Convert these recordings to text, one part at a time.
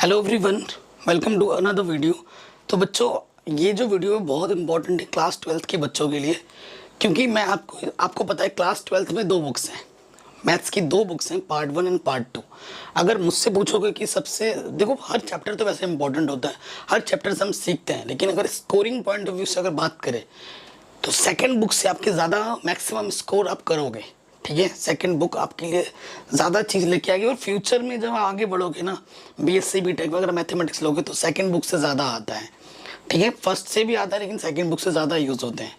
Hello everyone, welcome to another video. तो बच्चों, ये जो वीडियो है बहुत इंपॉर्टेंट है क्लास 12th के बच्चों के लिए, क्योंकि मैं आपको पता है क्लास 12th में दो बुक्स हैं, मैथ्स की दो बुक्स हैं, पार्ट 1 एंड पार्ट 2। अगर मुझसे पूछोगे कि सबसे देखो, हर चैप्टर तो वैसे इंपॉर्टेंट होता है, हर चैप्टर से हम सीखते हैं, लेकिन अगर स्कोरिंग पॉइंट ऑफ व्यू से अगर बात करें तो सेकेंड बुक से आपके ज़्यादा मैक्सिमम स्कोर आप करोगे। ठीक है, सेकंड बुक आपके लिए ज़्यादा चीज़ लेके आएगी और फ्यूचर में जब आगे बढ़ोगे ना, बीएससी बीटेक वगैरह मैथमेटिक्स लोगे तो सेकंड बुक से ज़्यादा आता है। ठीक है, फर्स्ट से भी आता है लेकिन सेकंड बुक से ज़्यादा यूज़ होते हैं।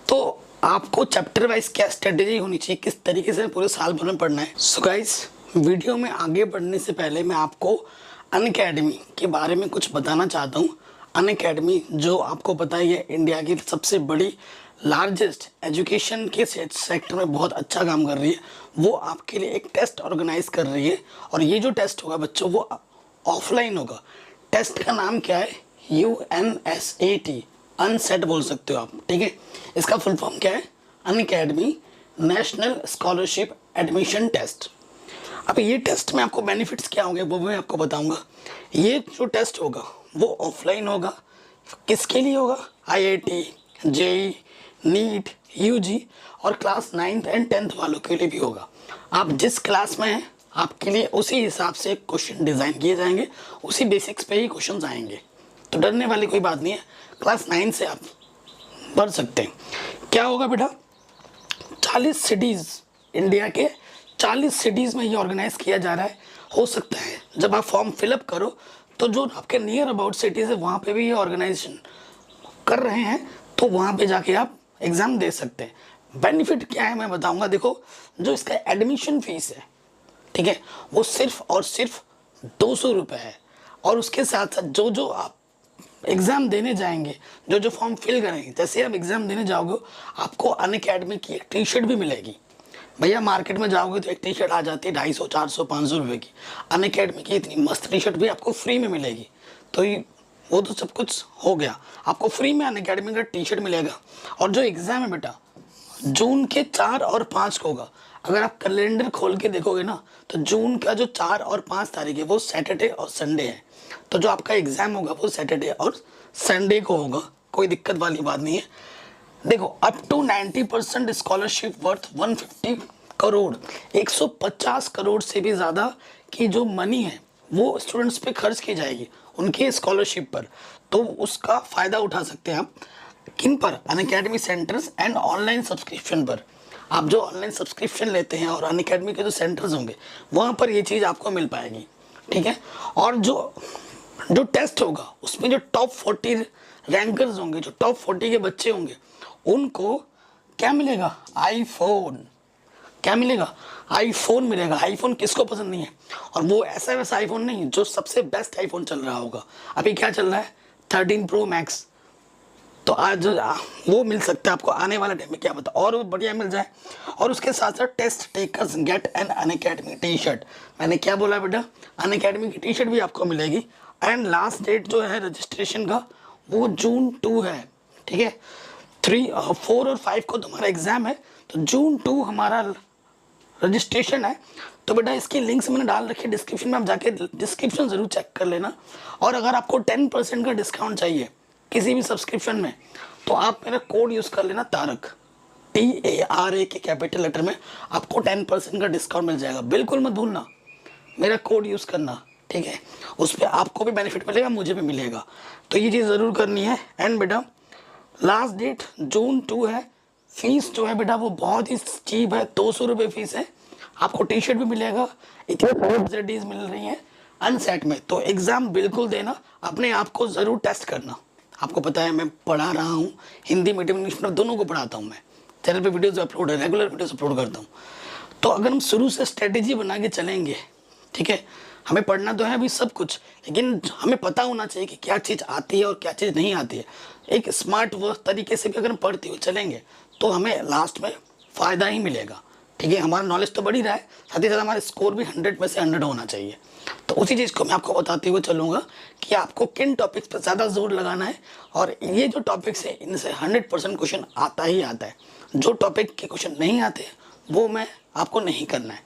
तो आपको चैप्टर वाइज क्या स्ट्रेटेजी होनी चाहिए, किस तरीके से पूरे साल भर में पढ़ना है। सो गाइस, वीडियो में आगे बढ़ने से पहले मैं आपको अनअकैडमी के बारे में कुछ बताना चाहता हूँ। अनअकैडमी, जो आपको पता है, ये इंडिया की सबसे बड़ी लार्जेस्ट एजुकेशन के सेक्टर में बहुत अच्छा काम कर रही है। वो आपके लिए एक टेस्ट ऑर्गेनाइज कर रही है और ये जो टेस्ट होगा बच्चों वो ऑफलाइन होगा। टेस्ट का नाम क्या है? UNSAT, अनसेट बोल सकते हो आप। ठीक है, इसका फुल फॉर्म क्या है? Unacademy national scholarship admission test. अब ये टेस्ट में आपको बेनिफिट्स क्या होंगे वो मैं आपको बताऊंगा। ये जो टेस्ट होगा वो ऑफलाइन होगा। किसके लिए होगा? IIT, JEE, नीट, UG और क्लास 9th एंड 10th वालों के लिए भी होगा। आप जिस क्लास में हैं आपके लिए उसी हिसाब से क्वेश्चन डिज़ाइन किए जाएंगे, उसी बेसिक्स पे ही क्वेश्चंस आएंगे, तो डरने वाली कोई बात नहीं है। क्लास 9 से आप पढ़ सकते हैं। क्या होगा बेटा? 40 सिटीज़, इंडिया के 40 सिटीज़ में ये ऑर्गेनाइज किया जा रहा है। हो सकता है जब आप फॉर्म फिलअप करो तो जो आपके नियर अबाउट सिटीज़ है वहाँ पे भी ये ऑर्गेनाइजेशन कर रहे हैं, तो वहाँ पे जाके आप एग्ज़ाम दे सकते हैं। बेनिफिट क्या है मैं बताऊंगा। देखो, जो इसका एडमिशन फीस है, ठीक है, वो सिर्फ और सिर्फ 200 रुपये है। और उसके साथ साथ जो जो आप एग्ज़ाम देने जाएंगे, जो जो फॉर्म फिल करेंगे, जैसे आप एग्ज़ाम देने जाओगे आपको अनअकैडमी की एक टी-शर्ट भी मिलेगी। भैया मार्केट में जाओगे तो एक टी-शर्ट आ जाती है 250, 400, 500 रुपये की। अनअकैडमी की इतनी मस्त टी-शर्ट भी आपको फ्री में मिलेगी। तो वो तो सब कुछ हो गया, आपको फ्री में अनअकैडमी का टी-शर्ट मिलेगा। और जो एग्ज़ाम है बेटा जून के 4 और 5 को होगा। अगर आप कैलेंडर खोल के देखोगे ना तो जून का जो 4 और 5 तारीख है वो सैटरडे और संडे है। तो जो आपका एग्ज़ाम होगा वो सैटरडे और संडे को होगा, कोई दिक्कत वाली बात नहीं है। देखो, up to 90% scholarship worth 150 crore, 150 crore से भी ज़्यादा की जो मनी है वो स्टूडेंट्स पे खर्च की जाएगी उनके स्कॉलरशिप पर। तो उसका फ़ायदा उठा सकते हैं आप। किन पर? Unacademy centres and online subscription पर। आप जो ऑनलाइन सब्सक्रिप्शन लेते हैं और अनअकैडमी के जो सेंटर्स होंगे वहाँ पर ये चीज़ आपको मिल पाएगी। ठीक है, और जो जो टेस्ट होगा उसमें जो टॉप 40 रैंकर्स होंगे, जो टॉप 40 के बच्चे होंगे, उनको क्या मिलेगा? आईफोन। क्या मिलेगा? आईफोन मिलेगा। आईफोन किसको पसंद नहीं है? और वो ऐसा वैसा आईफोन नहीं, जो सबसे बेस्ट आईफोन चल रहा होगा। अभी क्या चल रहा है? 13 Pro Max। तो आज वो मिल सकता है आपको आने वाले टाइम में, क्या पता और बढ़िया मिल जाए। और उसके साथ साथ test takers get an Unacademy T-shirt. मैंने क्या बोला बेटा? अनअकैडमी की टी-शर्ट भी आपको मिलेगी। एंड लास्ट डेट जो है रजिस्ट्रेशन का वो June 2 है। ठीक है, 3, 4 और 5 को तुम्हारा एग्ज़ाम है, तो June 2 हमारा रजिस्ट्रेशन है। तो बेटा इसकी लिंक्स मैंने डाल रखी है डिस्क्रिप्शन में, आप जाके डिस्क्रिप्शन ज़रूर चेक कर लेना। और अगर आपको 10% का डिस्काउंट चाहिए किसी भी सब्सक्रिप्शन में तो आप मेरा कोड यूज़ कर लेना, तारक, TARA के कैपिटल लेटर में। आपको 10% का डिस्काउंट मिल जाएगा। बिल्कुल मत भूलना, मेरा कोड यूज़ करना। ठीक है, उस पर आपको भी बेनिफिट मिलेगा, मुझे भी मिलेगा। तो ये चीज़ ज़रूर करनी है। एंड बेटा लास्ट डेट June 2 है। फीस जो है बेटा वो बहुत ही चीप है, 200 रुपये फीस है। आपको टी-शर्ट भी मिलेगा, इतनी फैसिलिटीज़ मिल रही हैं अनसेट में। तो एग्ज़ाम बिल्कुल देना, अपने आप को ज़रूर टेस्ट करना। आपको पता है मैं पढ़ा रहा हूँ, हिंदी मीडियम इंग्लिश मीडियम दोनों को पढ़ाता हूँ। मैं चैनल पे वीडियोस अपलोड है, रेगुलर वीडियोस अपलोड करता हूँ। तो अगर हम शुरू से स्ट्रेटेजी बना के चलेंगे, ठीक है, हमें पढ़ना तो है अभी सब कुछ, लेकिन हमें पता होना चाहिए कि क्या चीज़ आती है और क्या चीज़ नहीं आती है। एक स्मार्ट वर्क तरीके से भी अगर हम पढ़ते हुए चलेंगे तो हमें लास्ट में फ़ायदा ही मिलेगा। ठीक है, हमारा नॉलेज तो बढ़ ही रहा है, साथ ही साथ हमारा स्कोर भी 100 में से 100 होना चाहिए। तो उसी चीज़ को मैं आपको बताते हुए चलूँगा कि आपको किन टॉपिक्स पर ज़्यादा जोर लगाना है। और ये जो टॉपिक्स है इनसे 100% क्वेश्चन आता ही आता है। जो टॉपिक के क्वेश्चन नहीं आते वो मैं आपको नहीं करना है।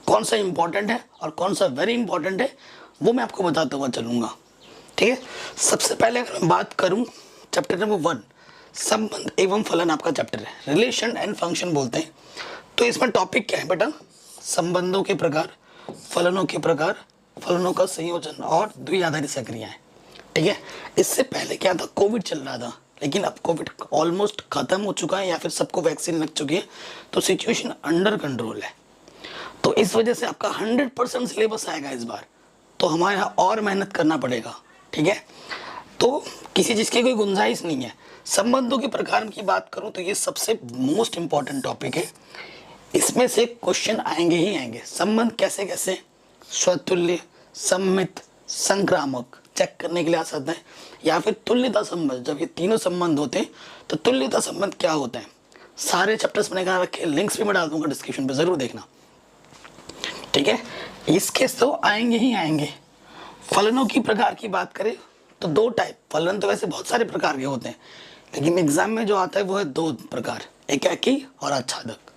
कौन सा इंपॉर्टेंट है और कौन सा वेरी इंपॉर्टेंट है वो मैं आपको बताता हुआ चलूँगा। ठीक है, सबसे पहले अगर मैं बात करूँ चैप्टर नंबर 1 संबंध एवं फलन आपका चैप्टर है, रिलेशन एंड फंक्शन बोलते हैं। तो इसमें टॉपिक क्या है बेटा, संबंधों के प्रकार, फलनों के प्रकार, फलनों का संयोजन और द्विआधारित सक्रियाएं। ठीक है, इससे पहले क्या था, कोविड चल रहा था, लेकिन अब कोविड ऑलमोस्ट खत्म हो चुका है या फिर सबको वैक्सीन लग चुकी है, तो सिचुएशन अंडर कंट्रोल है। तो इस वजह से आपका 100% सिलेबस आएगा इस बार, तो हमारे यहाँ और मेहनत करना पड़ेगा। ठीक है, तो किसी चीज़ की कोई गुंजाइश नहीं है। संबंधों के प्रकार की बात करूं तो ये सबसे मोस्ट इंपॉर्टेंट टॉपिक है, इसमें से क्वेश्चन आएंगे ही आएंगे। संबंध कैसे कैसे, स्वतुल्य, सम्मित, संक्रामक चेक करने के लिए आ सकते हैं, या फिर तुल्यता संबंध। जब ये तीनों संबंध होते हैं तो तुल्यता संबंध क्या होता है, सारे चैप्टर्स मैंने कहा रखे, लिंक्स भी मैं डाल दूंगा डिस्क्रिप्शन पे, जरूर देखना। ठीक है, इसके तो आएंगे ही आएंगे। फलनों की प्रकार की बात करें तो 2 टाइप, फलन तो वैसे बहुत सारे प्रकार के होते हैं, लेकिन एग्जाम में जो आता है वो है 2 प्रकार, एकाकी और आच्छादक।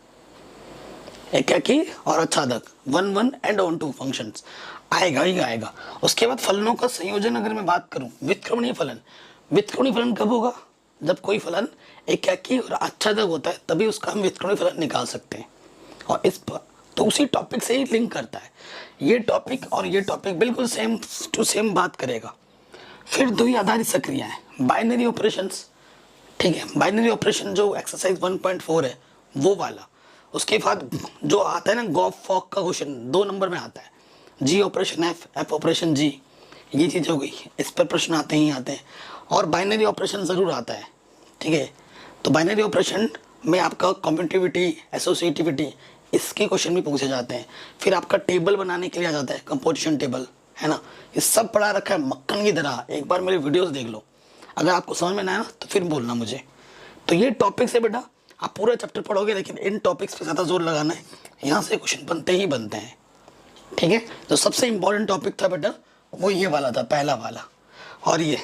एकाकी और आच्छादक, 1 एंड ऑन 2 फंक्शंस आएगा ही आएगा। उसके बाद फलनों का संयोजन अगर मैं बात करूं, व्युत्क्रमणीय फलन। व्युत्क्रमणीय फलन कब होगा, जब कोई फलन एकाकी और आच्छादक होता है, तभी उसका हम व्युत्क्रमणीय फलन निकाल सकते हैं। और इस पर तो उसी टॉपिक से ही लिंक करता है, ये टॉपिक और ये टॉपिक बिल्कुल सेम टू सेम बात करेगा। फिर द्विआधारित सक्रियाएं, बाइनरी ऑपरेशंस। ठीक है, बाइनरी ऑपरेशन जो एक्सरसाइज 1.4 है वो वाला। उसके बाद जो आता है ना गॉफ फॉक का क्वेश्चन 2 नंबर में आता है, जी ऑपरेशन एफ, एफ ऑपरेशन जी, ये चीज़ हो गई, इस पर प्रश्न आते ही आते हैं। और बाइनरी ऑपरेशन ज़रूर आता है। ठीक है, तो बाइनरी ऑपरेशन में आपका कॉम्पिटिटिविटी, एसोसिएटिविटी, इसके क्वेश्चन भी पूछे जाते हैं। फिर आपका टेबल बनाने के लिए आ जाता है, कंपोजिशन टेबल, है ना, ये सब पढ़ा रखा है मक्खन की तरह। एक बार मेरी वीडियोस देख लो, अगर आपको समझ में ना आया तो फिर बोलना मुझे। तो ये टॉपिक्स है बेटा, आप पूरा चैप्टर पढ़ोगे, लेकिन इन टॉपिक्स पे ज़्यादा जोर लगाना है, यहाँ से क्वेश्चन बनते ही बनते हैं। ठीक है, तो सबसे इंपॉर्टेंट टॉपिक था बेटा वो ये वाला था, पहला वाला। और ये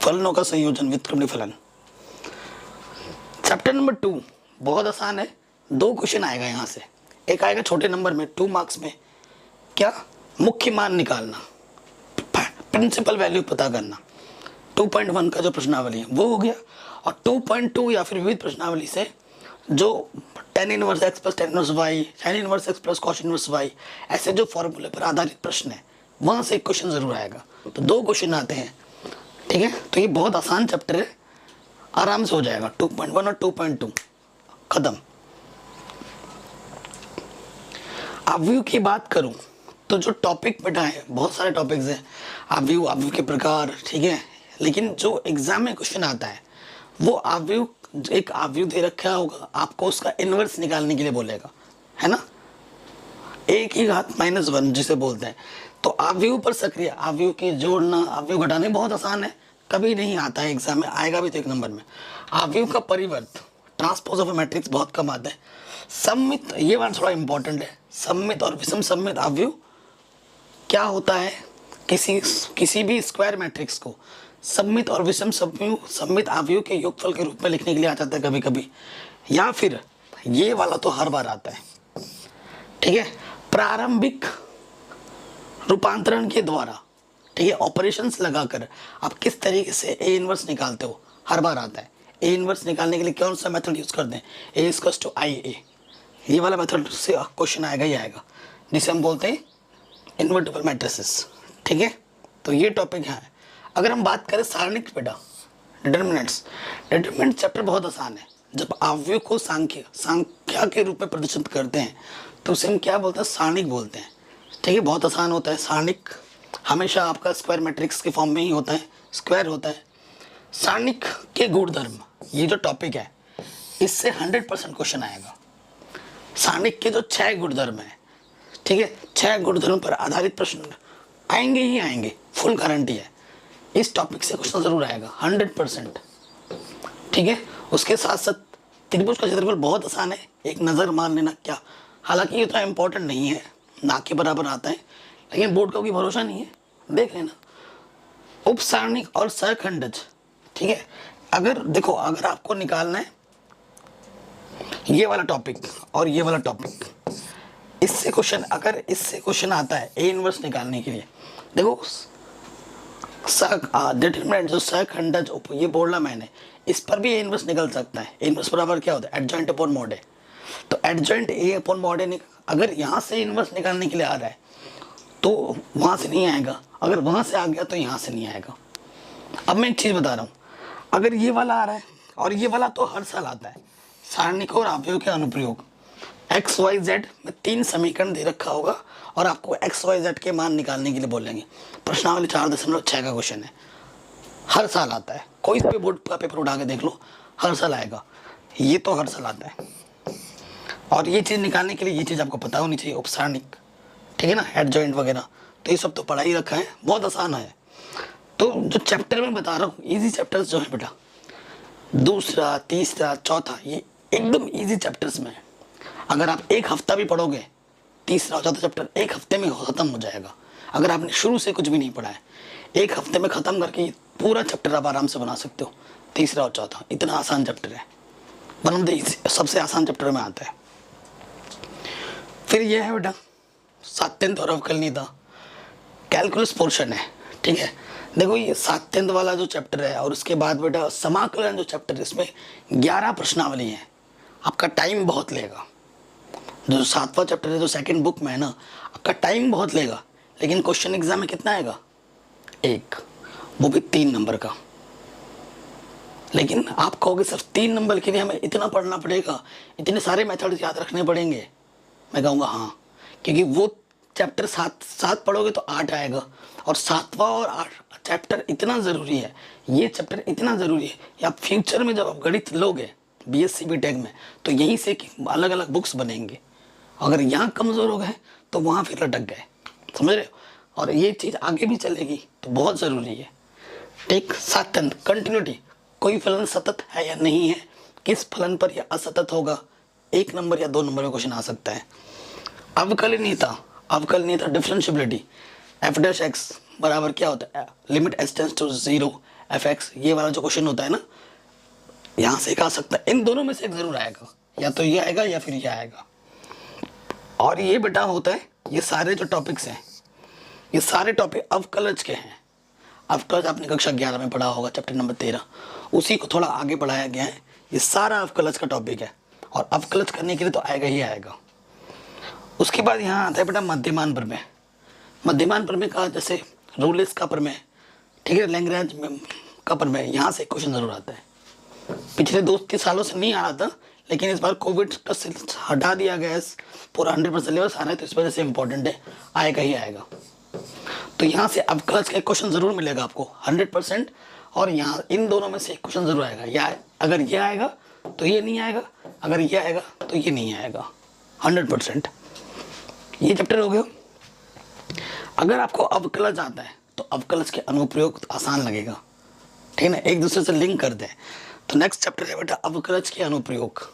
फलनों का संयोजन, व्युत्क्रमणीय फलन। चैप्टर नंबर 2 बहुत आसान है, 2 क्वेश्चन आएगा यहाँ से। एक आएगा छोटे नंबर में 2 मार्क्स में, क्या, मुख्य मान निकालना, प्रिंसिपल वैल्यू पता करना। 2.1 का जो प्रश्नावली है वो हो गया, और 2.2 या फिर विविध प्रश्नावली से जो tan inverse x plus tan inverse y, sin inverse x plus cos inverse y, ऐसे जो फॉर्मूले पर आधारित प्रश्न है वहाँ से एक क्वेश्चन जरूर आएगा। तो 2 क्वेश्चन आते हैं। ठीक है, तो ये बहुत आसान चैप्टर है, आराम से हो जाएगा। 2.1 और 2.2 खत्म। अवयव की बात करूं तो जो टॉपिक बेटा है, बहुत सारे टॉपिक्स हैं, अवयव, अवयव के प्रकार। ठीक है, लेकिन जो एग्जाम में क्वेश्चन आता है वो अवयव, एक अवयव दे रखा होगा, आपको उसका इनवर्स निकालने के लिए बोलेगा, है ना, 1 की घात -1 जिसे बोलते हैं। तो अवयव पर सक्रिय, अवयव के जोड़ना, अवयव घटाने बहुत आसान है, कभी नहीं आता है एग्जाम में, आएगा भी तो 1 नंबर में। अवयव का परिवर्त, ट्रांसपोज ऑफ मैट्रिक्स बहुत कम आता है। सम्मित, ये बात थोड़ा इंपॉर्टेंट है, सम्मित और विषम सम्मित अवयव क्या होता है, किसी भी स्क्वायर मैट्रिक्स को सम्मित और विषम सम्मित अवयव के योगफल के रूप में लिखने के लिए आ जाता है कभी कभी, या फिर ये वाला तो हर बार आता है। ठीक है, प्रारंभिक रूपांतरण के द्वारा, ठीक है, ऑपरेशंस लगाकर आप किस तरीके से ए इनवर्स निकालते हो, हर बार आता है। ए इनवर्स निकालने के लिए कौन सा मेथड यूज करते हैं, ए इक्वल्स टू आई ए, ये वाला मेथड से क्वेश्चन आएगा ही आएगा, जिसे हम बोलते हैं इन्वर्टिबल मैट्रिसेस। ठीक है, तो ये टॉपिक है। अगर हम बात करें सारणिक बेटा, डिटर्मिनेंट्स, डिटर्मिनेंट चैप्टर बहुत आसान है। जब अवयव को संख्या के रूप में प्रदर्शित करते हैं तो उसे हम क्या बोलते हैं, सारणिक बोलते हैं। ठीक है, बहुत आसान होता है। सारणिक हमेशा आपका स्क्वायर मैट्रिक्स के फॉर्म में ही होता है, स्क्वायर होता है। सारणिक के गुणधर्म, ये जो टॉपिक है इससे 100% क्वेश्चन आएगा। सारणिक के जो 6 गुणधर्म है, ठीक है, 6 गुणधर्म पर आधारित प्रश्न आएंगे ही आएंगे, फुल गारंटी है। इस टॉपिक से क्वेश्चन जरूर आएगा 100%। ठीक है, उसके साथ साथ त्रिभुज का क्षेत्रफल बहुत आसान है, एक नज़र मार लेना क्या, हालांकि ये तो इम्पोर्टेंट नहीं है, ना के बराबर आता है, लेकिन बोर्ड का कोई भरोसा नहीं है, देख लेना। उपसारणिक और सहखंडज, ठीक है, अगर देखो, अगर आपको निकालना है ये वाला टॉपिक और ये वाला टॉपिक, इससे क्वेश्चन, अगर इससे क्वेश्चन आता है ए इनवर्स निकालने के लिए, देखो डिटरमिनेंट जो सेकंड जो ये बोला मैंने, इस पर भी ए इनवर्स निकल सकता है। ए इनवर्स बराबर क्या होता है, एडजॉइंट अपॉन मॉड है। तो एडजॉइंट ए अपॉन मॉड है, अगर यहाँ से इनवर्स निकालने के लिए आ रहा है तो वहाँ से नहीं आएगा, अगर वहाँ से आ गया तो यहाँ से नहीं आएगा। अब मैं एक चीज़ बता रहा हूँ, अगर ये वाला आ रहा है, और ये वाला तो हर साल आता है, सारणिक और अवयव के अनुप्रयोग, एक्स वाई जेड में 3 समीकरण दे रखा होगा और आपको एक्स वाई जेड के मान निकालने के लिए बोलेंगे। प्रश्नावली 4.6 का क्वेश्चन है, हर साल आता है, कोई भी बोर्ड का पेपर उठा के देख लो, हर साल आएगा, ये तो हर साल आता है। और ये चीज़ निकालने के लिए ये चीज़ आपको पता होनी चाहिए, उपसारणिक, ठीक है ना, एडजॉइंट वगैरह, तो ये सब तो पढ़ा ही रखा है, बहुत आसान है। तो जो चैप्टर में बता रहा हूँ, इजी चैप्टर्स जो है बेटा, दूसरा, तीसरा, चौथा, ये एकदम इजी चैप्टर्स में है। अगर आप एक हफ्ता भी पढ़ोगे, तीसरा और चौथा चैप्टर एक हफ्ते में ख़त्म हो जाएगा। अगर आपने शुरू से कुछ भी नहीं पढ़ा है, एक हफ्ते में ख़त्म करके पूरा चैप्टर आप आराम से बना सकते हो। तीसरा और चौथा इतना आसान चैप्टर है, वन ऑफ द सबसे आसान चैप्टर में आता है। फिर यह है बेटा सात्यंत और अवकलनीयता, कैलकुलस पोर्शन है, ठीक है। देखो ये सात्यंत वाला जो चैप्टर है, और उसके बाद बेटा समाकलन जो चैप्टर है, इसमें 11 प्रश्नावली है, आपका टाइम बहुत लेगा। जो 7वां चैप्टर है जो सेकंड बुक में है ना, आपका टाइम बहुत लेगा, लेकिन क्वेश्चन एग्जाम में कितना आएगा, 1, वो भी 3 नंबर का। लेकिन आप कहोगे सिर्फ 3 नंबर के लिए हमें इतना पढ़ना पड़ेगा, इतने सारे मेथड्स याद रखने पड़ेंगे, मैं कहूँगा हाँ, क्योंकि वो चैप्टर 7 पढ़ोगे तो 8 आएगा, और 7वां और 8 चैप्टर इतना ज़रूरी है, ये चैप्टर इतना ज़रूरी है कि आप फ्यूचर में जब आप गणित लोगे बीएससी बीटेक में, तो यहीं से अलग अलग बुक्स बनेंगे। अगर यहाँ कमज़ोर हो गए तो वहाँ फिर लटक गए, समझ रहे हो। और ये चीज़ आगे भी चलेगी तो बहुत ज़रूरी है। ठीक, सात्यंत कंटिन्यूटी, कोई फलन सतत है या नहीं है, किस फलन पर यह असतत होगा, 1 नंबर या 2 नंबर में क्वेश्चन आ सकता है। अवकलनीयता, अवकलनीयता डिफरेंशिएबिलिटी, एफ डैश एक्स बराबर क्या होता है, limit S tends to 0 F X, ये वाला जो क्वेश्चन होता है ना, यहाँ से एक आ सकता है, इन दोनों में से एक जरूर आएगा, या तो ये आएगा या फिर ये आएगा। और ये बेटा होता है, ये सारे जो टॉपिक्स हैं, ये सारे टॉपिक अवकलज के हैं। अवकलज आपने कक्षा 11 में पढ़ा होगा, चैप्टर नंबर 13, उसी को थोड़ा आगे पढ़ाया गया है। ये सारा अवकलज का टॉपिक है, और अवकलज करने के लिए तो आएगा ही आएगा। उसके बाद यहाँ आता है बेटा मध्यमान प्रमेय। मध्यमान प्रमेय का जैसे रूलेस का प्रमेय, ठीक है, लैग्रेंज का प्रमेय, यहाँ से क्वेश्चन जरूर आता है। पिछले 2-3 सालों से नहीं आ रहा था, लेकिन इस बार कोविड का हटा दिया गया है, पूरा 100% सिलेबस आ रहा है, तो इस वजह से इम्पोर्टेंट है, आएगा ही आएगा। तो यहाँ से अवकलज का क्वेश्चन जरूर मिलेगा आपको 100%, और यहाँ इन दोनों में से एक क्वेश्चन जरूर आएगा, या अगर ये आएगा तो ये नहीं आएगा, अगर ये आएगा तो ये नहीं आएगा, 100%। ये चैप्टर हो गया। अगर आपको अवकलज आता है तो अवकलज के अनुप्रयोग आसान लगेगा, ठीक है ना, एक दूसरे से लिंक कर दें। तो नेक्स्ट चैप्टर है बेटा अवकलज के अनुप्रयोग,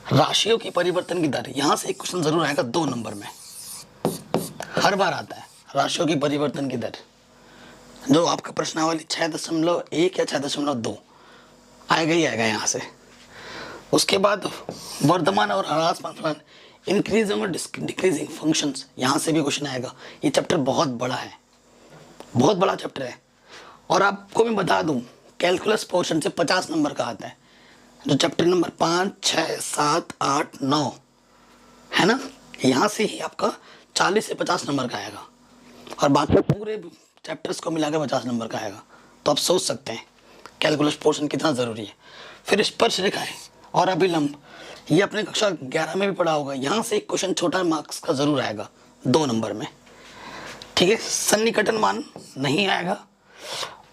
राशियों की परिवर्तन की दर, यहाँ से एक क्वेश्चन जरूर आएगा 2 नंबर में, हर बार आता है, राशियों की परिवर्तन की दर, जो आपका प्रश्नावली 6.1 या 6.2 आएगा ही आएगा यहाँ से। उसके बाद वर्धमान और ह्रासमान फलन, इंक्रीजिंग और डिक्रीजिंग फंक्शंस, यहाँ से भी क्वेश्चन आएगा। ये चैप्टर बहुत बड़ा है, बहुत बड़ा चैप्टर है। और आपको मैं बता दूं, कैलकुलस पोर्शन से 50 नंबर का आता है, जो चैप्टर नंबर 5, 6, 7, 8, 9 है ना, यहाँ से ही आपका 40 से 50 नंबर का आएगा, और बाकी पूरे चैप्टर्स को मिलाकर 50 नंबर का आएगा। तो आप सोच सकते हैं कैलकुलस पोर्शन कितना ज़रूरी है। फिर स्पर्श रेखाएं और अभिलंब, ये अपने कक्षा 11 में भी पढ़ा होगा, यहाँ से एक क्वेश्चन छोटा मार्क्स का ज़रूर आएगा 2 नंबर में, ठीक है। सन्निकटन मान नहीं आएगा।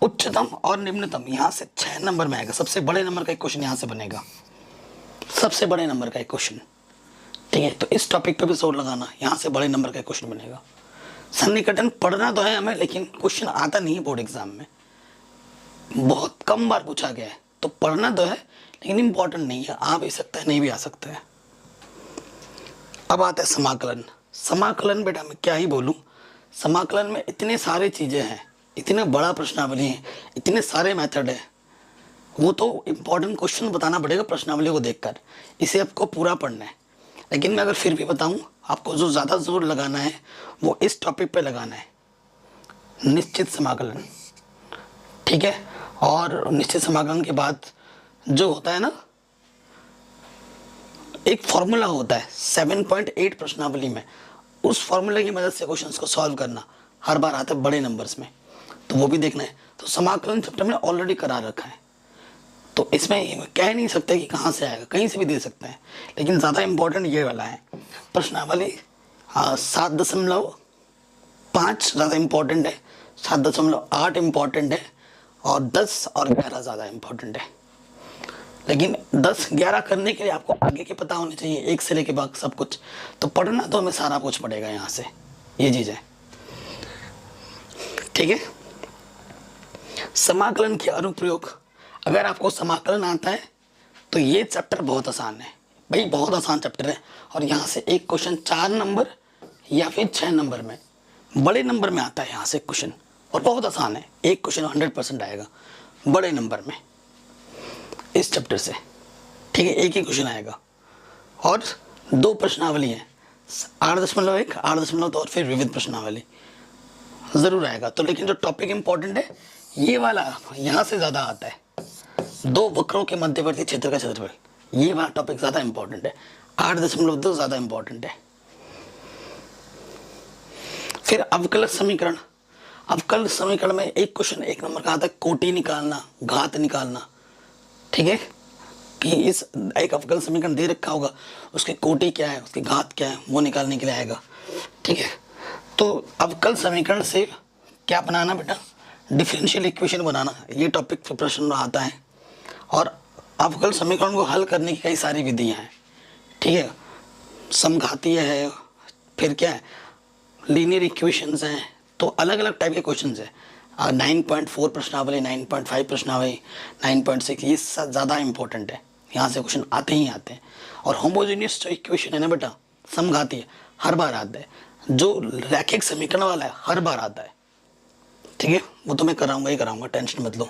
उच्चतम और निम्नतम, यहाँ से 6 नंबर में आएगा, सबसे बड़े नंबर का एक क्वेश्चन यहाँ से बनेगा, सबसे बड़े नंबर का एक क्वेश्चन, ठीक है। तो इस टॉपिक पे भी जोर लगाना, यहाँ से बड़े नंबर का क्वेश्चन बनेगा। सन्निकटन पढ़ना तो है हमें, लेकिन क्वेश्चन आता नहीं है बोर्ड एग्जाम में, बहुत कम बार पूछा गया है, तो पढ़ना तो है लेकिन इम्पोर्टेंट नहीं है, आ भी सकता है नहीं भी आ सकता है। अब आता है समाकलन। समाकलन बेटा मैं क्या ही बोलूँ, समाकलन में इतने सारे चीज़ें हैं, इतना बड़ा प्रश्नावली है, इतने सारे मेथड है, वो तो इम्पोर्टेंट क्वेश्चन बताना पड़ेगा प्रश्नावली को देखकर, इसे आपको पूरा पढ़ना है। लेकिन मैं अगर फिर भी बताऊं, आपको जो ज़्यादा जोर लगाना है वो इस टॉपिक पे लगाना है, निश्चित समाकलन। ठीक है, और निश्चित समाकलन के बाद जो होता है ना, एक फॉर्मूला होता है 7.8 प्रश्नावली में, उस फॉर्मूले की मदद से क्वेश्चंस को सॉल्व करना हर बार आता है बड़े नंबर्स में, तो वो भी देखना है। तो समाकलन चैप्टर में ऑलरेडी करा रखा है, तो इसमें कह नहीं सकते कि कहाँ से आएगा, कहीं से भी दे सकते हैं, लेकिन ज़्यादा इम्पोर्टेंट ये वाला है प्रश्नावली 7.5 ज़्यादा इम्पोर्टेंट है, 7.8 इम्पोर्टेंट है, और 10 और 11 ज़्यादा इम्पोर्टेंट है। लेकिन 10-11 करने के लिए आपको आगे के पता होने चाहिए, एक से लेके बाद सब कुछ, तो पढ़ना तो हमें सारा कुछ पड़ेगा यहाँ से, ये चीज़ है। ठीक है, समाकलन के अनुप्रयोग, अगर आपको समाकलन आता है तो ये चैप्टर बहुत आसान है भाई, बहुत आसान चैप्टर है। और यहाँ से एक क्वेश्चन 4 नंबर या फिर 6 नंबर में, बड़े नंबर में आता है यहाँ से क्वेश्चन, और बहुत आसान है। एक क्वेश्चन 100% आएगा बड़े नंबर में इस चैप्टर से। ठीक है, एक ही क्वेश्चन आएगा, और 2 प्रश्नावली हैं, 8.1, 8.2 और फिर विविध प्रश्नावली ज़रूर आएगा। तो लेकिन जो टॉपिक इम्पोर्टेंट है ये वाला यहाँ से ज़्यादा आता है, 2 वक्रों के मध्यवर्ती क्षेत्र का क्षेत्रफल, ये वाला टॉपिक ज़्यादा इम्पोर्टेंट है, 8.2 ज़्यादा इम्पोर्टेंट है। फिर अवकलज समीकरण, अवकलज समीकरण में एक क्वेश्चन 1 नंबर का आता है, कोटि निकालना, घात निकालना। ठीक है, कि इस एक अवकल समीकरण दे रखा होगा, उसकी कोटि क्या है, उसकी घात क्या है, वो निकालने के लिए आएगा। ठीक है, तो अवकल समीकरण से क्या बनाना बेटा, डिफरेंशियल इक्वेशन बनाना, ये टॉपिक पे प्रश्न आता है। और अवकल समीकरण को हल करने की कई सारी विधियाँ हैं। ठीक है, समघातीय है, फिर क्या है, लीनियर इक्वेशंस हैं, तो अलग अलग टाइप के क्वेश्चंस हैं। 9.4 प्रश्नावली, 9.5 प्रश्नावली, 9.6, ये ज़्यादा इंपॉर्टेंट है, यहाँ से क्वेश्चन आते ही आते हैं। और होमोजेनियस जो इक्वेशन है ना बेटा, समघातीय, हर बार आता है। जो रैखिक समीकरण वाला है हर बार आता है। ठीक है, वो तो मैं कराऊंगा ही कराऊंगा, टेंशन मत लो,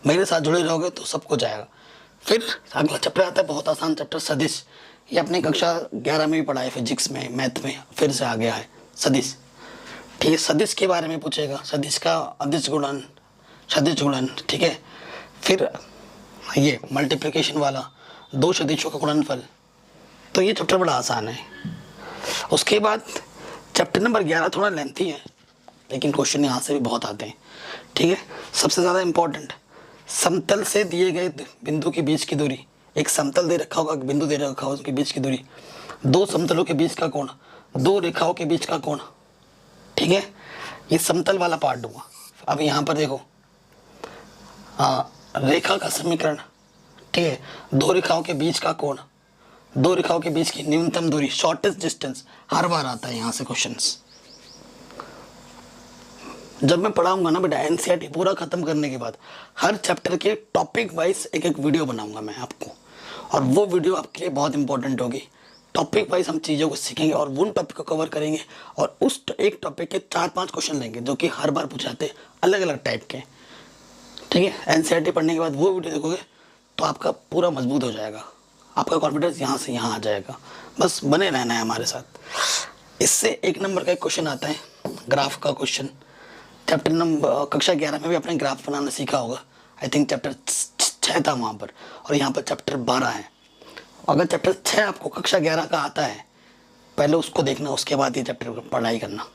मेरे साथ जुड़े रहोगे तो सब कुछ आएगा। फिर अगला चैप्टर आता है, बहुत आसान चैप्टर, सदिश। ये अपने कक्षा 11 में भी पढ़ा है, फिजिक्स में, मैथ में, फिर से आ गया है सदिश। ठीक है, सदिश के बारे में पूछेगा, सदिश का अदिश गुणन, सदिश गुणन। ठीक है, फिर ये मल्टीप्लिकेशन वाला, 2 सदिशों का गुणनफल, तो ये चैप्टर बड़ा आसान है। उसके बाद चैप्टर नंबर 11 थोड़ा लेंथी है, लेकिन क्वेश्चन यहाँ से भी बहुत आते हैं। ठीक है, सबसे ज़्यादा इम्पोर्टेंट, समतल से दिए गए बिंदु के बीच की दूरी, एक समतल दे रखा होगा, बिंदु दे रखा होगा, उसके बीच की दूरी, 2 समतलों के बीच का कोण, 2 रेखाओं के बीच का कोण। ठीक है, ये समतल वाला पार्ट हुआ। अब यहाँ पर देखो, रेखा का समीकरण। ठीक है, 2 रेखाओं के बीच का कोण, 2 रेखाओं के बीच की न्यूनतम दूरी, शॉर्टेस्ट डिस्टेंस, हर बार आता है यहाँ से क्वेश्चंस। जब मैं पढ़ाऊंगा ना बेटा एनसीईआरटी पूरा खत्म करने के बाद, हर चैप्टर के टॉपिक वाइज एक वीडियो बनाऊंगा मैं आपको, और वो वीडियो आपके लिए बहुत इंपॉर्टेंट होगी। टॉपिक वाइज हम चीज़ों को सीखेंगे और उन टॉपिक को कवर करेंगे, और उस एक टॉपिक के 4-5 क्वेश्चन लेंगे जो कि हर बार पूछाते हैं, अलग अलग टाइप के। ठीक है, एनसीईआरटी पढ़ने के बाद वो वीडियो देखोगे तो आपका पूरा मजबूत हो जाएगा, आपका कॉन्फिडेंस यहाँ से यहाँ आ जाएगा। बस बने रहना है हमारे साथ। इससे 1 नंबर का एक क्वेश्चन आता है, ग्राफ का क्वेश्चन। चैप्टर नंबर कक्षा 11 में भी आपने ग्राफ बनाना सीखा होगा, आई थिंक चैप्टर 6 था वहाँ पर, और यहाँ पर चैप्टर 12 है। अगर चैप्टर 6 आपको कक्षा 11 का आता है, पहले उसको देखना, उसके बाद ये चैप्टर पर पढ़ाई करना।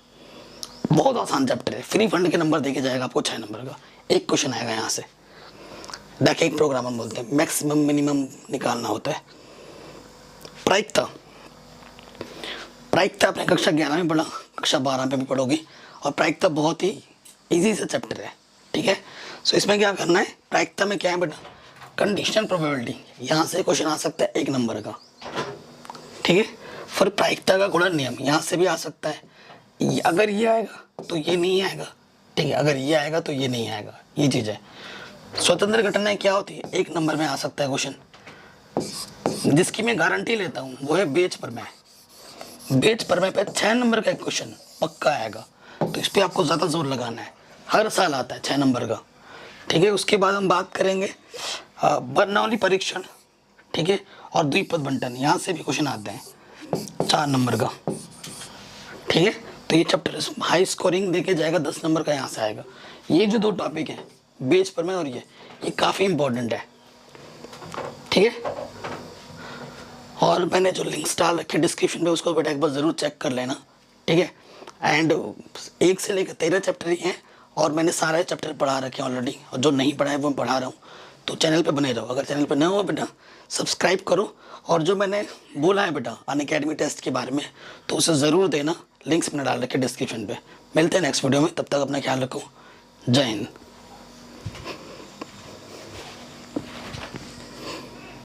बहुत आसान चैप्टर है, फ्री फंड के नंबर देके जाएगा आपको 6 नंबर का। एक क्वेश्चन आएगा यहाँ से, एक प्रोग्राम हम बोलते हैं, मैक्सिमम मिनिमम निकालना होता है। प्रायिकता, प्रायिकता आपने कक्षा 11 में पढ़ा, कक्षा 12 में भी पढ़ोगी, और प्रायिकता बहुत ही इजी सा चैप्टर है। ठीक है, सो इसमें क्या करना है, प्रायिकता में क्या है बेटा, कंडीशनल प्रोबेबिलिटी, यहाँ से क्वेश्चन आ सकता है 1 नंबर का। ठीक है, फिर प्रायिकता का गुणन नियम, यहाँ से भी आ सकता है, अगर ये आएगा तो ये नहीं आएगा। ठीक है, अगर ये आएगा तो ये नहीं आएगा, ये चीज़ है। स्वतंत्र घटनाएं क्या होती है, 1 नंबर में आ सकता है क्वेश्चन, जिसकी मैं गारंटी लेता हूँ वो है बेच प्रमेय। बेच प्रमेय पे 6 नंबर का एक क्वेश्चन पक्का आएगा, तो इस पर आपको ज़्यादा जोर लगाना है, हर साल आता है 6 नंबर का। ठीक है, उसके बाद हम बात करेंगे बर्नौली परीक्षण। ठीक है, और द्विपद बंटन, यहाँ से भी क्वेश्चन आते हैं 4 नंबर का। ठीक है। तो ये चैप्टर हाई स्कोरिंग देके जाएगा, 10 नंबर का यहाँ से आएगा। ये जो 2 टॉपिक हैं बेच पर में और ये काफ़ी इंपॉर्टेंट है, ठीक है। और मैंने जो लिंक्स डाल रखे डिस्क्रिप्शन पे उसको बेटा एक बार ज़रूर चेक कर लेना, ठीक है। एंड 1 से लेकर 13 चैप्टर ही हैं और मैंने सारे चैप्टर पढ़ा रखे हैं ऑलरेडी, और जो नहीं पढ़ा है वो मैं पढ़ा रहा हूँ। तो चैनल पे बने रहो, अगर चैनल पे नए हो बेटा सब्सक्राइब करो, और जो मैंने बोला है बेटा अनअकैडमी टेस्ट के बारे में तो उसे ज़रूर देना, लिंक्स मैंने डाल रखे डिस्क्रिप्शन पे। मिलते हैं नेक्स्ट वीडियो में, तब तक अपना ख्याल रखो। जय हिंद।